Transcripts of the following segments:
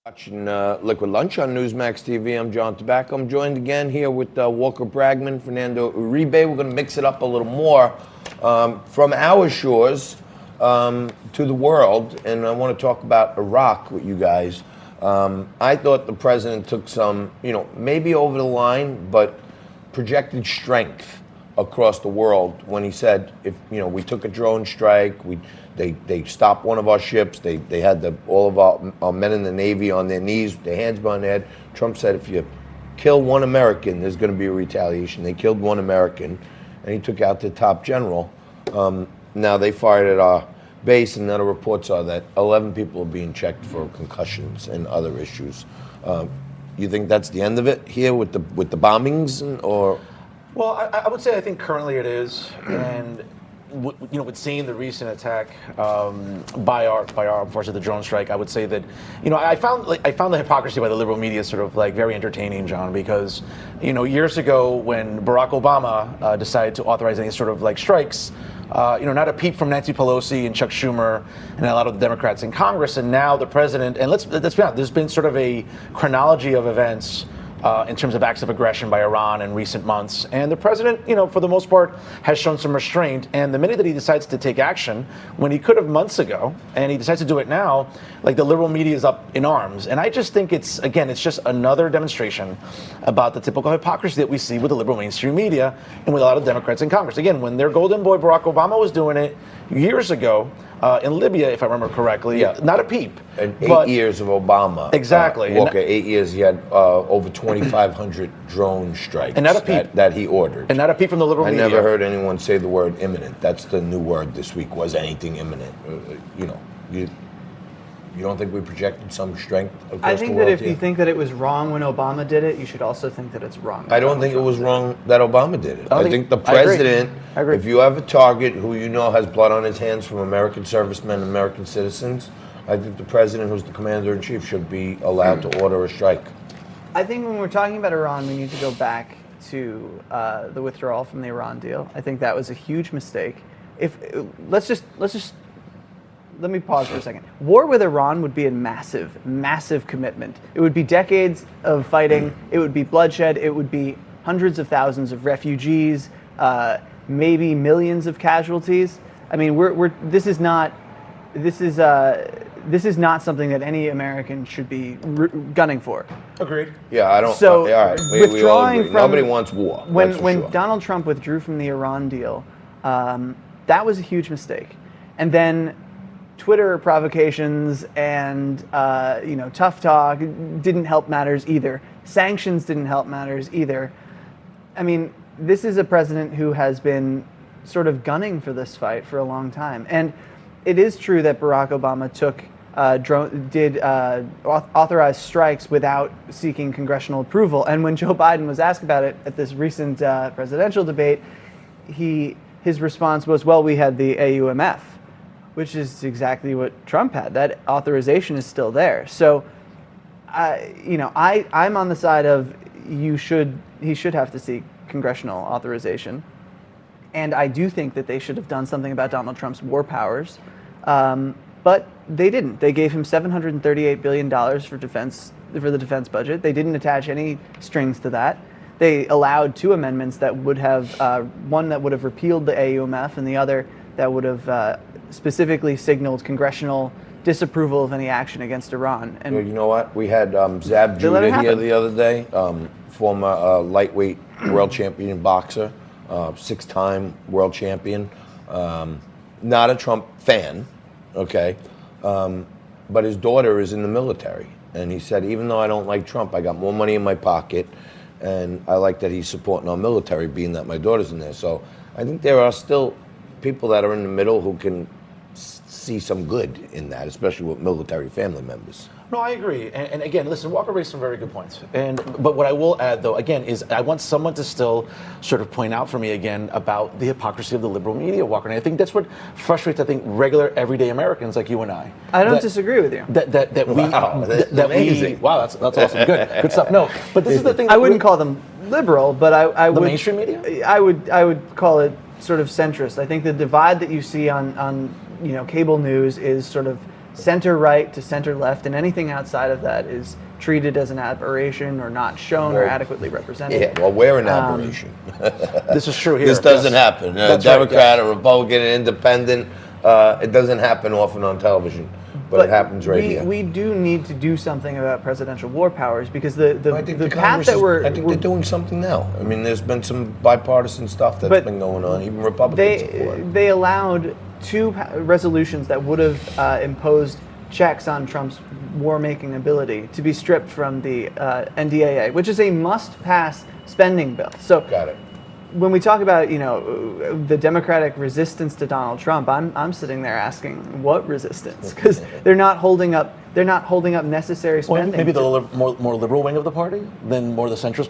Watching Liquid Lunch on Newsmax TV. I'm John Tobacco. I'm joined again here with Walker Bragman, Fernando Uribe. We're going to mix it up a little more from our shores to the world, and I want to talk about Iraq with you guys. I thought the president took some, maybe over the line, but projected strength across the world when he said, if we took a drone strike, they stopped one of our ships. They had all of our men in the Navy on their knees, their hands behind their head. Trump said, if you kill one American, there's going to be a retaliation. They killed one American, and he took out the top general. Now they fired at our base, and now the reports are that 11 people are being checked for concussions and other issues. You think that's the end of it here with the bombings, or? Well, I would say I think currently it is, and with seeing the recent attack by our unfortunately the drone strike, I would say that I found the hypocrisy by the liberal media sort of like very entertaining, John, because years ago when Barack Obama decided to authorize any sort of like strikes, not a peep from Nancy Pelosi and Chuck Schumer and a lot of the Democrats in Congress, and now the president. And let's be honest, there's been sort of a chronology of events in terms of acts of aggression by Iran in recent months. And the president, for the most part, has shown some restraint. And the minute that he decides to take action, when he could have months ago, and he decides to do it now, like the liberal media is up in arms. And I just think it's just another demonstration about the typical hypocrisy that we see with the liberal mainstream media and with a lot of Democrats in Congress. Again, when their golden boy Barack Obama was doing it years ago, in Libya, if I remember correctly, not a peep. And 8 years of Obama. Exactly. Walker, 8 years, he had over 2,500 drone strikes and not a peep. That he ordered. And not a peep from the liberal media. I never heard anyone say the word imminent. That's the new word this week, was anything imminent. You don't think we projected some strength across the world? I think that if you think that it was wrong when Obama did it, you should also think that it's wrong. I don't think it was wrong that Obama did it. I think the president, I agree. If you have a target who has blood on his hands from American servicemen, American citizens, I think the president, who's the commander-in-chief, should be allowed to order a strike. I think when we're talking about Iran, we need to go back to the withdrawal from the Iran deal. I think that was a huge mistake. Let me pause for a second. War with Iran would be a massive, massive commitment. It would be decades of fighting. It would be bloodshed. It would be hundreds of thousands of refugees, maybe millions of casualties. I mean, this is not something that any American should be gunning for. Agreed. Yeah, I don't. So, all right, we all agree. Nobody wants war. When Donald Trump withdrew from the Iran deal, that was a huge mistake. And then Twitter provocations and tough talk didn't help matters either. Sanctions didn't help matters either. I mean, this is a president who has been sort of gunning for this fight for a long time. And it is true that Barack Obama authorized strikes without seeking congressional approval. And when Joe Biden was asked about it at this recent presidential debate, his response was, well, we had the AUMF, which is exactly what Trump had. That authorization is still there. So, I'm on the side of he should have to seek congressional authorization. And I do think that they should have done something about Donald Trump's war powers. But they didn't. They gave him $738 billion for the defense budget. They didn't attach any strings to that. They allowed two amendments that would have, one that would have repealed the AUMF and the other that would have specifically signaled congressional disapproval of any action against Iran. And you know what? We had Zab Judah here the other day, former lightweight world champion boxer, 6-time world champion, not a Trump fan, okay, but his daughter is in the military. And he said, even though I don't like Trump, I got more money in my pocket, and I like that he's supporting our military, being that my daughter's in there. So I think there are still people that are in the middle who can see some good in that, especially with military family members. No, I agree. And again, listen, Walker raised some very good points. But what I will add, though, again, is I want someone to still sort of point out for me again about the hypocrisy of the liberal media, Walker. And I think that's what frustrates, regular, everyday Americans like you and I. I don't disagree with you. Wow, that's awesome. Good stuff. No, but this is the thing. I wouldn't call them liberal, but I would. The mainstream media? I would call it sort of centrist. I think the divide that you see on cable news is sort of center right to center left, and anything outside of that is treated as an aberration or not shown or Well, adequately represented. Yeah, well, we're an aberration. This is true here. This doesn't Yes. happen. A That's right, Democrat, yes. a Republican, an independent, it doesn't happen often on television, but it happens right here. We do need to do something about presidential war powers because the I think path Congress that I think they're doing something now. I mean, there's been some bipartisan stuff that's But been going on. Even Republicans support it. they allowed two resolutions that would have imposed checks on Trump's war-making ability to be stripped from the NDAA, which is a must-pass spending bill. So Got it. when we talk about the Democratic resistance to Donald Trump, I'm sitting there asking what resistance, because they're not holding up necessary Well, spending. maybe the more liberal wing of the party than more the centrist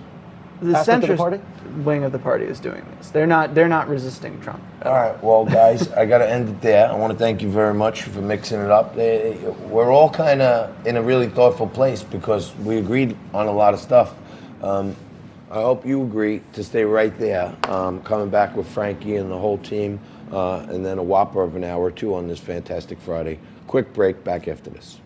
the aspect of the centrist party? wing of the party is doing this. They're not resisting Trump. All right, well, guys, I got to end it there. I want to thank you very much for mixing it up. We're all kind of in a really thoughtful place because we agreed on a lot of stuff. I hope you agree to stay right there, coming back with Frankie and the whole team, and then a whopper of an hour or two on this fantastic Friday. Quick break, back after this.